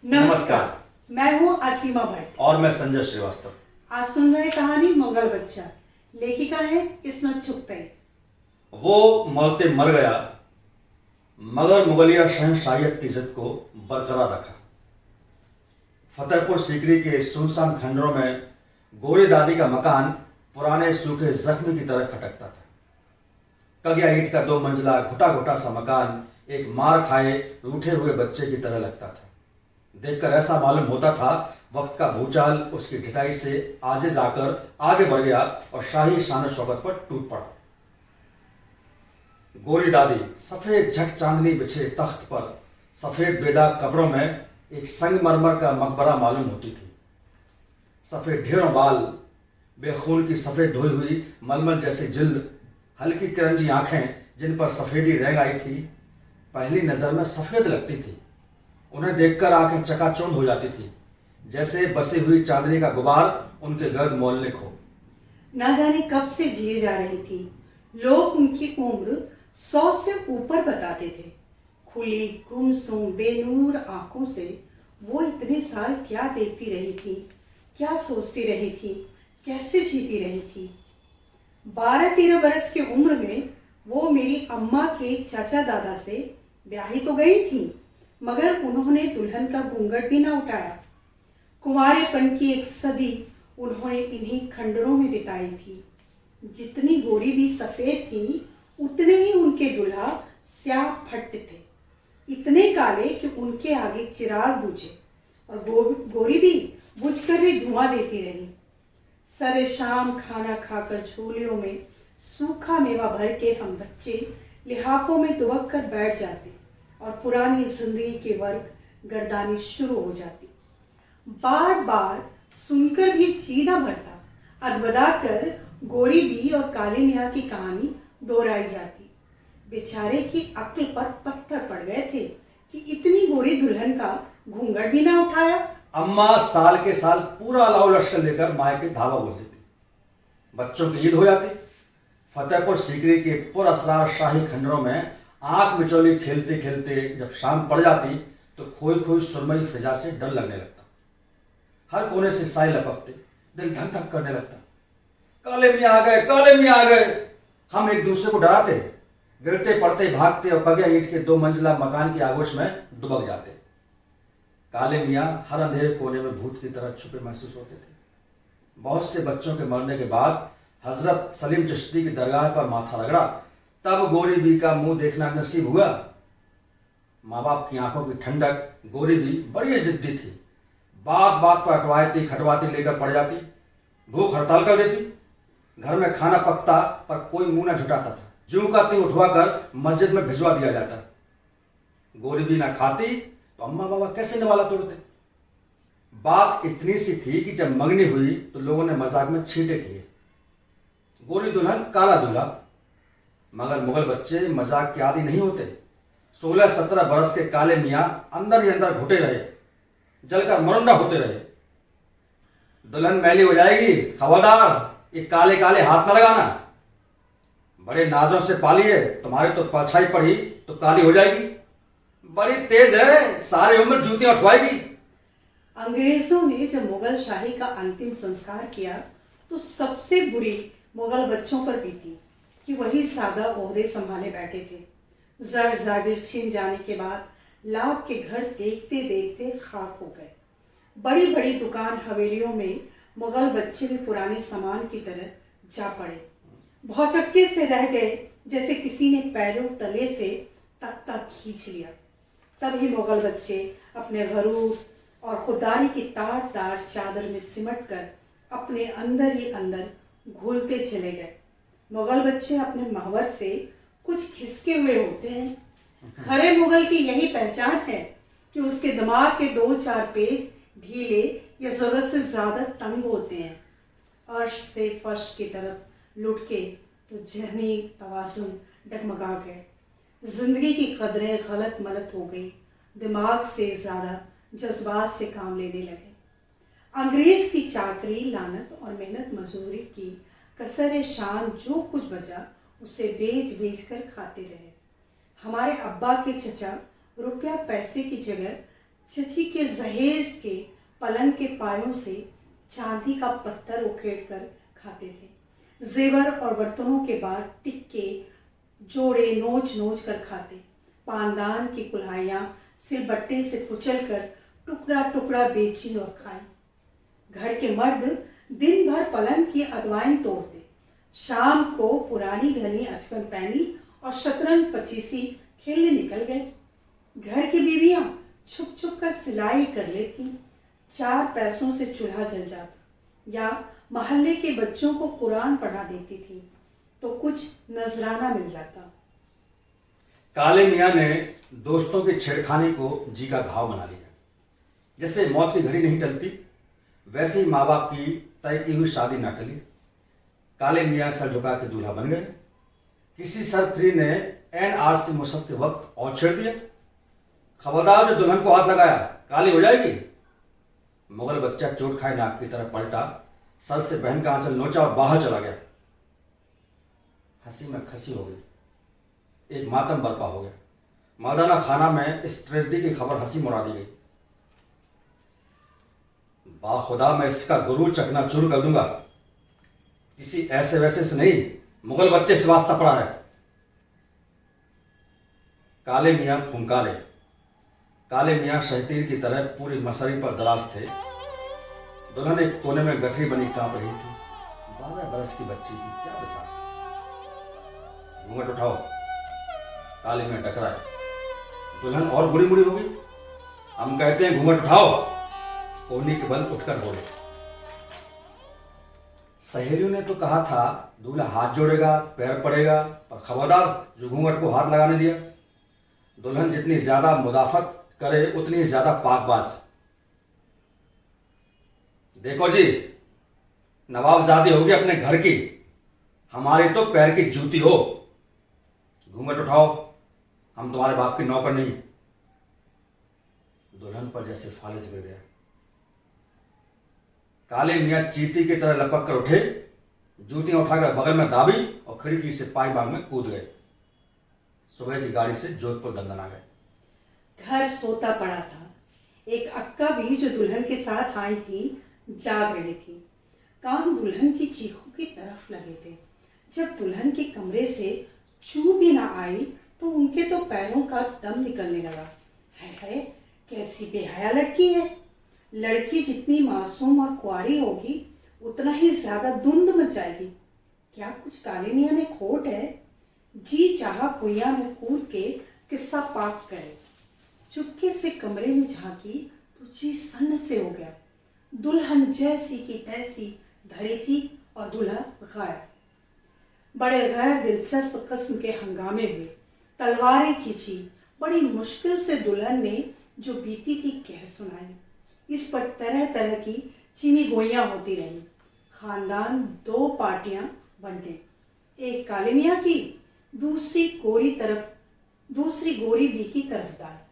नमस्कार। मैं हूँ असीमा भट्ट और मैं संजय श्रीवास्तव। आज सुन रहे कहानी मुगल बच्चा। लेखिका है इसमत चुगताई। वो मरते मर गया मगर मुगलिया शहंशाहियत की इज्जत को बरकरार रखा। फतेहपुर सीकरी के सुनसान खंडरों में गोरी दादी का मकान पुराने सूखे जख्म की तरह खटकता था। कगिया ईंट का 2 मंजिला घुटा घुटा सा मकान एक मार खाए रूठे हुए बच्चे की तरह लगता था। देखकर ऐसा मालूम होता था वक्त का भूचाल उसकी ढिठाई से आजिज आकर आगे बढ़ गया और शाही शान शौकत पर टूट पड़ा। गोरी दादी सफेद झट चांदनी बिछे तख्त पर सफेद बेदाग कपड़ों में एक संगमरमर का मकबरा मालूम होती थी। सफेद ढेरों बाल, बेखून की सफेद धोई हुई मलमल जैसी जिल्द, हल्की करंजी आंखें जिन पर सफेदी रंग आई थी, पहली नजर में सफेद लगती थी। उन्हें देखकर आंखें चकाचौंध हो जाती थी, जैसे बसी हुई चांदनी का गुबार उनके गर्द मोहल्ले हो। ना जाने कब से जिए जा रही थी। लोग उनकी उम्र 100 से ऊपर बताते थे। खुली गुमसुम बेनूर आंखों से वो इतने साल क्या देखती रही थी, क्या सोचती रही थी, कैसे जीती रही थी। 12-13 बरस की उम्र में वो मेरी अम्मा के चाचा दादा से ब्याही तो गई थी, मगर उन्होंने दुल्हन का घूंघट भी ना उठाया। कुंवारेपन की एक सदी उन्होंने इन्हीं खंडरों में बिताई थी। जितनी गोरी भी सफेद थी, उतने ही उनके दूल्हा स्याह फट थे, इतने काले कि उनके आगे चिराग बुझे और गोरी भी बुझकर भी धुआं देती रही। सरे शाम खाना खाकर झोलियों में सूखा मेवा भर के हम बच्चे लिहाफों में दुबक कर बैठ जाते और पुरानी जिंदगी के वर्ग गर्दानी शुरू हो जाती। बार बार सुनकर भी जी न भरता। अदबदा कर गोरी बी और काले मियाँ की कहानी दोहराई जाती। बेचारे की अक्ल पर पत्थर पड़ गए थे कि इतनी गोरी दुल्हन का घूंघट भी ना उठाया। अम्मा साल के साल पूरा अलाव लश्कर लेकर मायके धावा बोल देती। बच्चों की ईद हो जाती। फतेहपुर सीकरी के पुरअसरार शाही खंडरों में आंख मिचौली खेलते खेलते जब शाम पड़ जाती तो खोई खोई सुरमई फिजा से डर लगने लगता। हर कोने से साए लपकते, दिल धक धक करने लगता। काले मियाँ आ गए, काले मियाँ आ गए। हम एक दूसरे को डराते, गिरते पड़ते भागते और कगिया ईंट के 2 मंजिला मकान की आगोश में दुबक जाते। काले मियाँ हर अंधेरे कोने में भूत की तरह छुपे महसूस होते थे। बहुत से बच्चों के मरने के बाद हजरत सलीम चिश्ती की दरगाह पर माथा रगड़ा, तब गोरी बी का मुंह देखना नसीब हुआ। माँ बाप की आंखों की ठंडक गोरी बी बड़ी जिद्दी थी। बात बात पर अटवाती खटवाती लेकर पड़ जाती, भूख हड़ताल कर देती। घर में खाना पकता पर कोई मुंह न झुटाता था। जूं का त्यों उठवा कर मस्जिद में भिजवा दिया जाता। गोरी बी ना खाती तो अम्मा बाबा कैसे निवाला तोड़ते। बात इतनी सी थी कि जब मंगनी हुई तो लोगों ने मजाक में छींटे किए, गोरी दुल्हन काला दूल्हा। मगर मुगल बच्चे मजाक के आदी नहीं होते। 16-17 बरस के काले मियाँ अंदर ही अंदर घुटे रहे, जलकर मरुंडा होते रहे। दुल्हन मैली हो जाएगी, खबरदार ये काले काले हाथ न लगाना। बड़े नाजों से पालिए, तुम्हारी तो परछाई पड़ी तो काली हो जाएगी। बड़ी तेज है, सारी उम्र जूतियां उठवाएगी। अंग्रेजों ने जब मुगल शाही का अंतिम संस्कार किया तो सबसे बुरी मुगल बच्चों पर बीती कि वही सादा ओहदे संभाले बैठे थे। जड़ जागिर छिन जाने के बाद लाख के घर देखते देखते खाक हो गए। बड़ी बड़ी दुकान हवेलियों में मुगल बच्चे भी पुराने सामान की तरह जा पड़े। भौचक्के से रह गए, जैसे किसी ने पैरों तले से तख्ता खींच लिया। तभी मुगल बच्चे अपने गरूर और खुदारी की तार तार चादर में सिमट कर अपने अंदर ही अंदर घुलते चले गए। मुगल बच्चे अपने महवर से कुछ खिसके हुए होते हैं। खरे मुगल की यही पहचान है कि उसके दिमाग के 2-4 पेज ढीले या जरूरत से ज्यादा तंग होते हैं। अर्श से फर्श की तरफ लुढ़के तो जहनी तवाज़ुन डगमगा गए। जिंदगी की कदरें गलत मलत हो गई। दिमाग से ज्यादा जज्बात से काम लेने लगे। अंग्रेज की चाकरी, लानत और मेहनत मजदूरी की कसर शान जो कुछ बचा उसे बेच बेच कर खाते रहे। हमारे अब्बा के चचा रुपया पैसे की जगह चची के जहेज के पलंग के पायों से चांदी का पत्थर उखेड़ कर खाते थे। जेवर और बर्तनों के बाद टिक्के जोड़े नोच नोच कर खाते। पानदान की कुल्हाइयाँ सिलबट्टे से कुचल कर टुकड़ा टुकड़ा बेची और खाई। घर के मर्द दिन भर पलंग की अदवाइन तोड़ते, शाम को पुरानी घनी अचकन पहनी और शतरंज पचीसी खेलने निकल गए। घर की बीवियां छुप छुप कर सिलाई कर लेती। 4 पैसों से चूल्हा जल जाता या मोहल्ले के बच्चों को कुरान पढ़ा देती थी तो कुछ नजराना मिल जाता। काले मियाँ ने दोस्तों की छेड़खानी को जी का घाव बना लिया। जैसे मौत की घड़ी नहीं टलती, वैसे ही माँ बाप की तय की हुई शादी न टली। काले मियाँ सर झुका के दूल्हा बन गए। किसी सरफरी ने एनआरसी मुसब के वक्त और छेड़ दिया, खबरदार जो दुल्हन को हाथ लगाया काली हो जाएगी। मुगल बच्चा चोट खाए नाक की तरह पलटा, सर से बहन का आंचल नोचा और बाहर चला गया। हंसी में खसी हो गई, एक मातम बर्पा हो गया। मर्दाना खाना में इस ट्रेजेडी की खबर हंसी मुड़ा दी गई। बाखुदा मैं इसका गुरु चकनाचूर कर दूंगा, किसी ऐसे वैसे से नहीं, मुगल बच्चे से वास्ता पड़ा है। काले मियाँ फुंकारे। काले मियाँ शहतीर की तरह पूरी मसरी पर दराज थे। दुल्हन एक कोने में गठरी बनी कांप रही थी। 12 बरस की बच्ची की क्या दशा। घूंघट उठाओ, काले मियाँ टकराए। दुल्हन और बुरी बुरी हो गई। हम कहते हैं घूंघट उठाओ, कोहनी के बल उठकर बोले। सहेलियों ने तो कहा था दूल्हा हाथ जोड़ेगा, पैर पड़ेगा, पर खबरदार जो घूंघट को हाथ लगाने दिया। दुल्हन जितनी ज्यादा मुदाफत करे उतनी ज्यादा पाकबाज। देखो जी, नवाबजादी होगी अपने घर की, हमारी तो पैर की जूती हो। घूंघट उठाओ, हम तुम्हारे बाप की नौकर नहीं। दुल्हन पर जैसे फालिज गिर गया। काले मियाँ चींटी की तरह लपक कर उठे, जूतियां उठाकर बगल में दाबी और खिड़की से पाई बाग में कूद गए। सुबह की गाड़ी से जोधपुर दंदन आ गए। घर सोता पड़ा था। एक अक्का भी जो दुल्हन के साथ आई थी जाग रही थी। कान दुल्हन की चीखों की तरफ लगे थे। जब दुल्हन के कमरे से चू भी ना आई तो उनके तो पैरों का दम निकलने लगा। है कैसी बेहया लड़की है। लड़की जितनी मासूम और कुंवारी होगी उतना ही ज्यादा धुंध मचाएगी। क्या कुछ काले मियाँ में खोट है। जी चाहा कुइया में कूद के किस्सा पाक करे। चुपके से कमरे में झांकी तो जी सन्न से हो गया। दुल्हन जैसी की तैसी धरी थी और दूल्हा गायब। बड़े गैर दिलचस्प किस्म के हंगामे हुए। तलवारें खींची। बड़ी मुश्किल से दुल्हन ने जो बीती थी कह सुनाई। इस पर तरह तरह की चीनी गोइयां होती रही। खानदान 2 पार्टियां बन गई, एक काले मियाँ की, दूसरी गोरी बी की तरफदार।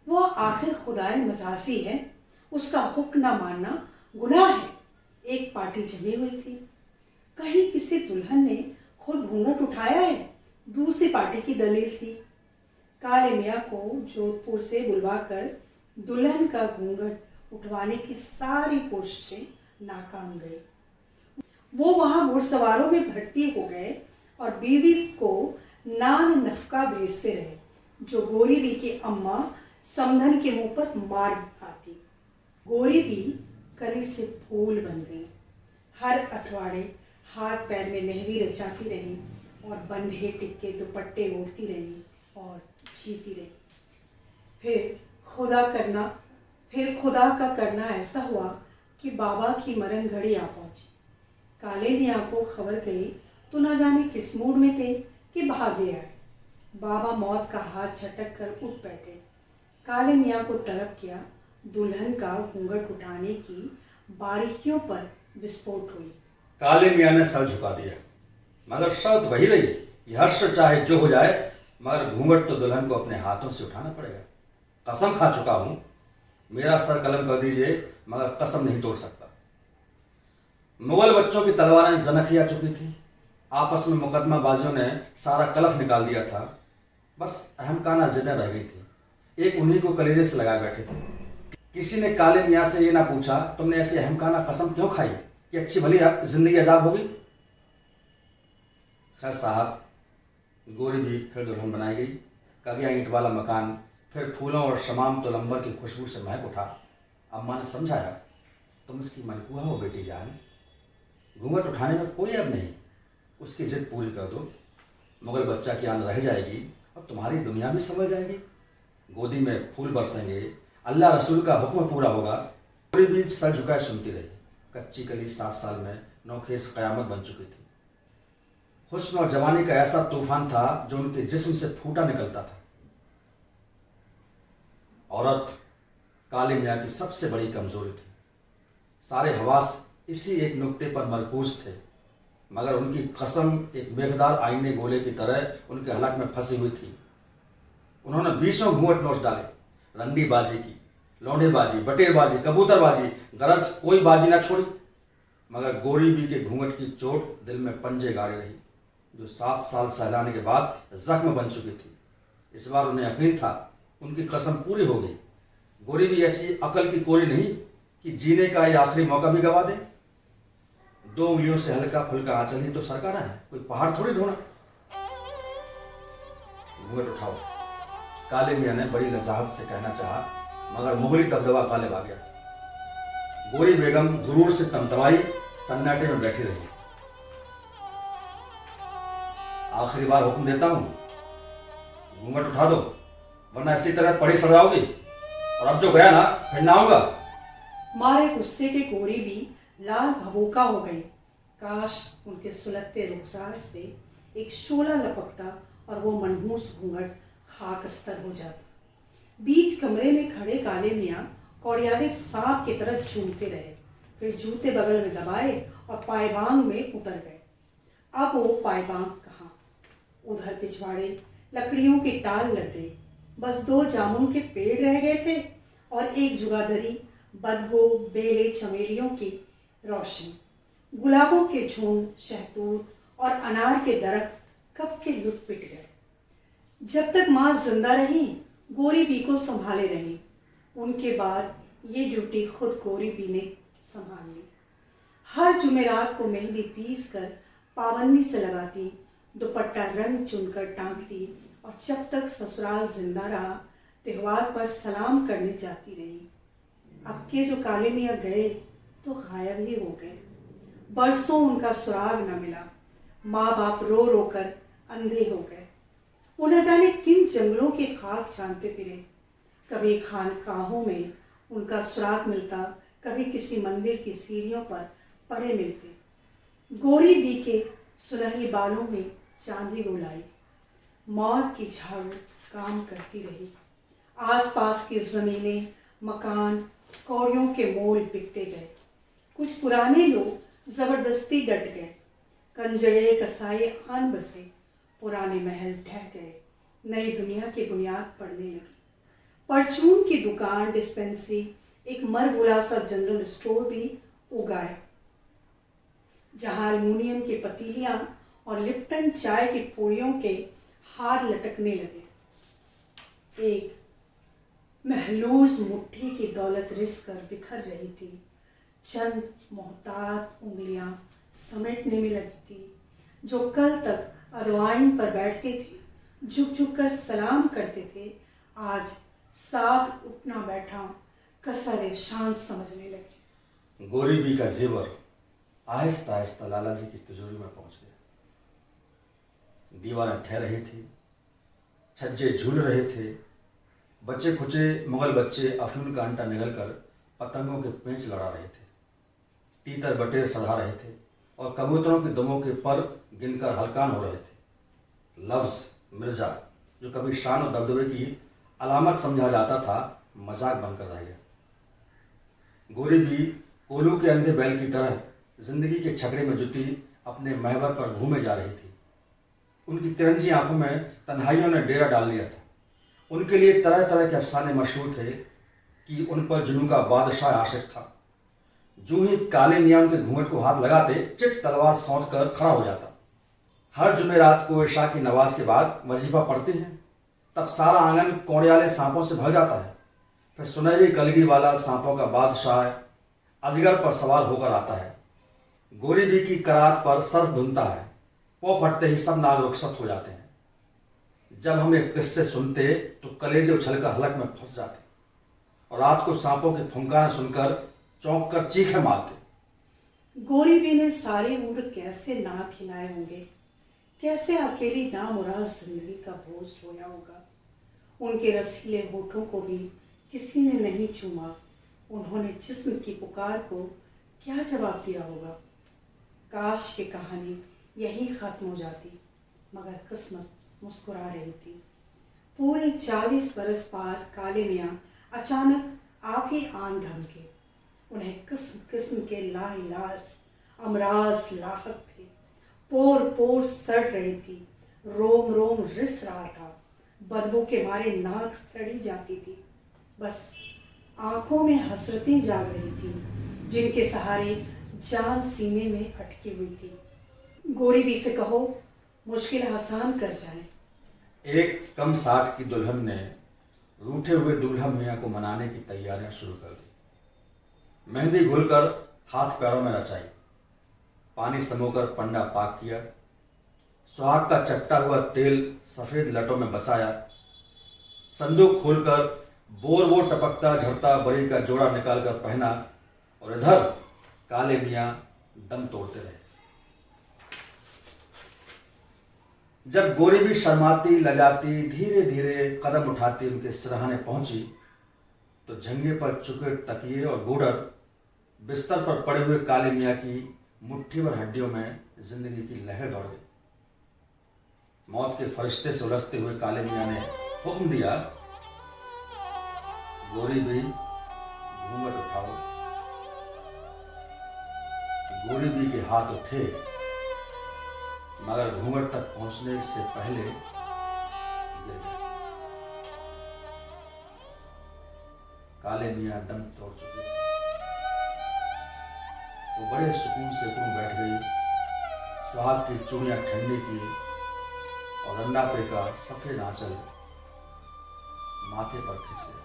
वो आखिर खुदाए मजासी है, उसका हुक्म न मानना गुनाह है। एक पार्टी जमी हुई थी। कहीं किसी दुल्हन ने खुद घूंघट उठाया है, दूसरी पार्टी की दलील थी। काले मियाँ को जोधपुर से बुलवाकर दुल्हन का घूंघट उठवाने की सारी कोशिशें नाकाम गई। वो वहां घुड़सवारों में भर्ती हो गए और बीवी को नान नफका भेजते रहे, जो गोरी बी की अम्मा समधन के मुंह पर मार आती। गोरी बी कली से फूल बन गई। हर अठवाड़े हाथ पैर में मेहंदी रचाती रही और बंधे टिक्के दुपट्टे ओढ़ती रही और जीती रही। फिर खुदा का करना ऐसा हुआ कि बाबा की मरण घड़ी आ पहुंची। काले मियाँ को खबर गई तो न जाने किस मूड में थे कि भागे आए। बाबा मौत का हाथ झटक कर उठ बैठे। काले मियाँ को तलब किया। दुल्हन का घूंघट उठाने की बारीकियों पर विस्फोट हुई। काले मियाँ ने सर झुका दिया, मगर शर्त वही रही, यह हर्ष चाहे जो हो जाए, मगर घूंघट तो दुल्हन को अपने हाथों से उठाना पड़ेगा। कसम खा चुका हूं, मेरा सर कलम कर दीजिए, मगर कसम नहीं तोड़ सकता। मुगल बच्चों की तलवारें जनखिया चुकी थी। आपस में मुकदमाबाजियों ने सारा कलफ निकाल दिया था। बस अहमकाना जिद्दें रह गई थी। एक उन्हीं को कलेजे से लगाए बैठे थे। किसी ने काले मियाँ से ये ना पूछा, तुमने ऐसी अहमकाना कसम क्यों खाई कि अच्छी भली जिंदगी अजाब होगी। खैर साहब, गोरी भी फिर दुल्हन बनाई गई। कगिया ईंट वाला मकान फिर फूलों और शमाम तोलंबर की खुशबू से महक उठा। अम्मा ने समझाया, तुम इसकी मनकुआ हो बेटी जान, घूंघट उठाने में कोई अब नहीं, उसकी जिद पूरी कर दो, मगर बच्चा की आन रह जाएगी और तुम्हारी दुनिया भी संभल जाएगी, गोदी में फूल बरसेंगे, अल्लाह रसूल का हुक्म पूरा होगा। पूरी बीच सर झुकाए सुनती रही। कच्ची कली 7 साल में नौखेज क़यामत बन चुकी थी। हुस्न और जवानी का ऐसा तूफान था जो उनके जिस्म से फूटा निकलता था। औरत काले मियाँ की सबसे बड़ी कमजोरी थी। सारे हवास इसी एक नुक्ते पर मरकूज थे, मगर उनकी कसम एक मेघदार आईने गोले की तरह उनके हलक में फंसी हुई थी। उन्होंने 20 घूंघट नोच डाले, रंडीबाजी की, लौंडेबाजी, बटेरबाजी, कबूतरबाजी, गरज कोई बाजी ना छोड़ी, मगर गोरी बी के घूंघट की चोट दिल में पंजे गाड़ी रही, जो 7 साल सहलाने के बाद जख्म बन चुकी थी। इस बार उन्हें यकीन था उनकी कसम पूरी हो गई। गोरी भी ऐसी अकल की कोरी नहीं कि जीने का ये आखिरी मौका भी गवा दे। 2 उंगलियों से हल्का फुल्का आंचल ही तो सरकाना है, कोई पहाड़ थोड़ी ढूंढा। घूंघट उठाओ, काले मियाँ ने बड़ी लजाहत से कहना चाहा, मगर मोहरी दबदबा गालिब आ गया। गोरी बेगम गुरूर से तमतमाई सन्नाटे में बैठी रही। आखिरी बार हुक्म देता हूं, घूंघट उठा दो, वरना इसी तरह पड़ी सड़ जाओगी, और अब जो गया ना फिर ना आऊंगा। मारे गुस्से के गोरी भी लाल भभूका हो गई। काश उनके सुलगते रुखसार से एक शोला लपकता और वो मनहूस घूंघट खाकस्तर हो जाता। बीच कमरे में खड़े काले मियाँ कौड़ियाले सांप की तरह झूमते रहे, फिर जूते बगल में दबाए और पायबांग में उतर गए। अब वो पायबांग कहाँ, उधर पिछवाड़े लकड़ियों की टाल लग गई। बस 2 जामुन के पेड़ रह गए थे और एक जुगादरी, बदगो, बेले, चमेलियों की रोशनी। गुलाबों के झुंड, शहतूत और अनार के दरख्त कब के लुट पिट गए। जब तक माँ जिंदा रही, गोरी बी को संभाले रही। उनके बाद ये ड्यूटी खुद गोरी बी ने संभाल ली। हर जुमेरात को मेहंदी पीस कर पाबंदी से लगाती, दुपट्टा रंग चुनकर टांगती, और जब तक ससुराल जिंदा रहा त्योहार पर सलाम करने जाती रही। अब के जो काले मियाँ गए तो गायब ही हो गए। बरसों उनका सुराग न मिला। माँ बाप रो रो कर अंधे हो गए। वो न जाने किन जंगलों की खाक छानते फिरे। कभी खानकाहों में उनका सुराग मिलता, कभी किसी मंदिर की सीढ़ियों पर पड़े मिलते। गोरी बी के सुनहरे बालों में चांदी गोलाई। मौत की झाड़ू काम करती रही। आसपास की जमीनें, मकान, कौड़ियों के मोल बिकते गए। कुछ पुराने लोग जबरदस्ती डट गए। कंजड़े कसाई आन बसे। पुराने महल ढह गए। नई दुनिया की बुनियाद पड़ने लगी। परचून की दुकान, डिस्पेंसरी, एक मरगुला सा जनरल स्टोर भी उगाया, जहां एल्युमिनियम की पतीलियां और लिप्टन चाय की पुड़ियों के हार लटकने लगे। एक महलूज मुट्ठी की दौलत रिस कर बिखर रही थी। चंद मोहतात उंगलियां समेटने में लगी थी। जो कल तक अरवाइन पर बैठते थे, झुक झुक कर सलाम करते थे, आज साथ उठना बैठा कसर शान समझने लगे। गोरी बी का जेवर आहिस्ता आहिस्ता लाला जी की तिजोरी में पहुंच गया। दीवारें ठह रही थी, छज्जे झूल रहे थे। बच्चे खुचे मुगल बच्चे अफीम का अंटा निगल कर पतंगों के पेंच लड़ा रहे थे। तीतर बटेर सधा रहे थे और कबूतरों की दुमों के पर गिनकर हलकान हो रहे थे। लफ्ज़ मिर्जा, जो कभी शान और दबदबे की अलामत समझा जाता था, मजाक बनकर रह गया। गोरी भी कोलू के अंधे बैल की तरह जिंदगी के छकड़े में जुटी अपने महवर पर घूमे जा रही थी। उनकी तिरंजी आंखों में तन्हाइयों ने डेरा डाल लिया था। उनके लिए तरह तरह के अफसाने मशहूर थे कि उन पर जुनू का बादशाह आशिक था। जो ही काले मियाँ उनके घूंघट को हाथ लगाते, चिट तलवार सौंध कर खड़ा हो जाता। हर जुमेरात को इशा की नमाज के बाद वजीफा पढ़ते हैं। तब सारा आंगन कौड़ियाले सांपों से भर जाता है। फिर सुनहरी कलगी वाला सांपों का बादशाह अजगर पर सवार होकर आता है। गोरी बी की करात पर सर्फ धुनता है। पौ फटते ही सब नाग रुखसत हो जाते हैं। जब हम एक किस्से सुनते तो कलेजे उछलकर हलक में फंस जाते और रात को सांपों की फुंकारें सुनकर चौंक कर चीखें मारते। गोरी बी ने सारी उम्र कैसे नाक खिलाए होंगे, कैसे अकेली नामुराद जिंदगी का बोझ ढोया होगा। उनके रसीले होठों को भी किसी ने नहीं चूमा। उन्होंने जिस्म की पुकार को क्या जवाब दिया होगा। काश की कहानी यही खत्म हो जाती, मगर किस्मत मुस्कुरा रही थी। पूरे 40 बरस बाद काले मियाँ अचानक आप ही आन धमके। उन्हें किस्म किस्म के लाइलाज अमराज लाहक थे। पोर पोर सड़ रही थी, रोम रोम रिस रहा था। बदबू के मारे नाक सड़ी जाती थी। बस आंखों में हसरतें जाग रही थी, जिनके सहारे जान सीने में अटकी हुई थी। गोरी बी से कहो, मुश्किल आसान कर जाए। एक कम 60 की दुल्हन ने रूठे हुए दूल्हा मियाँ को मनाने की तैयारियां शुरू कर दी। मेहंदी घुलकर हाथ पैरों में रचाई, पानी समोकर पंडा पाक किया, सुहाग का चट्टा हुआ तेल सफेद लटों में बसाया, संदूक खोलकर बोर बोर टपकता झड़ता बरी का जोड़ा निकालकर पहना और इधर काले मियाँ दम तोड़ते रहे। जब गोरी भी शर्माती लजाती धीरे धीरे कदम उठाती उनके सिरहाने पहुंची तो झंगे पर चुके तकिए और गूढ़र बिस्तर पर पड़े हुए काले मियाँ की मुट्ठी भर हड्डियों में जिंदगी की लहर दौड़ गई। मौत के फरिश्ते से उलझते हुए काले मियाँ ने हुक्म दिया, गोरी भी घूंघट उठाओ। गोरी भी के हाथ उठे, मगर घूंघट तक पहुंचने से पहले गिर गए। काले मियाँ दम तोड़ चुके थे। वो बड़े सुकून से बैठ गई, सुहाग की चूड़ियां ठंडी की और रन्नापे का सफेद आंचल माथे पर खिंच गया।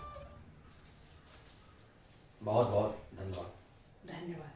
बहुत बहुत धन्यवाद। धन्यवाद।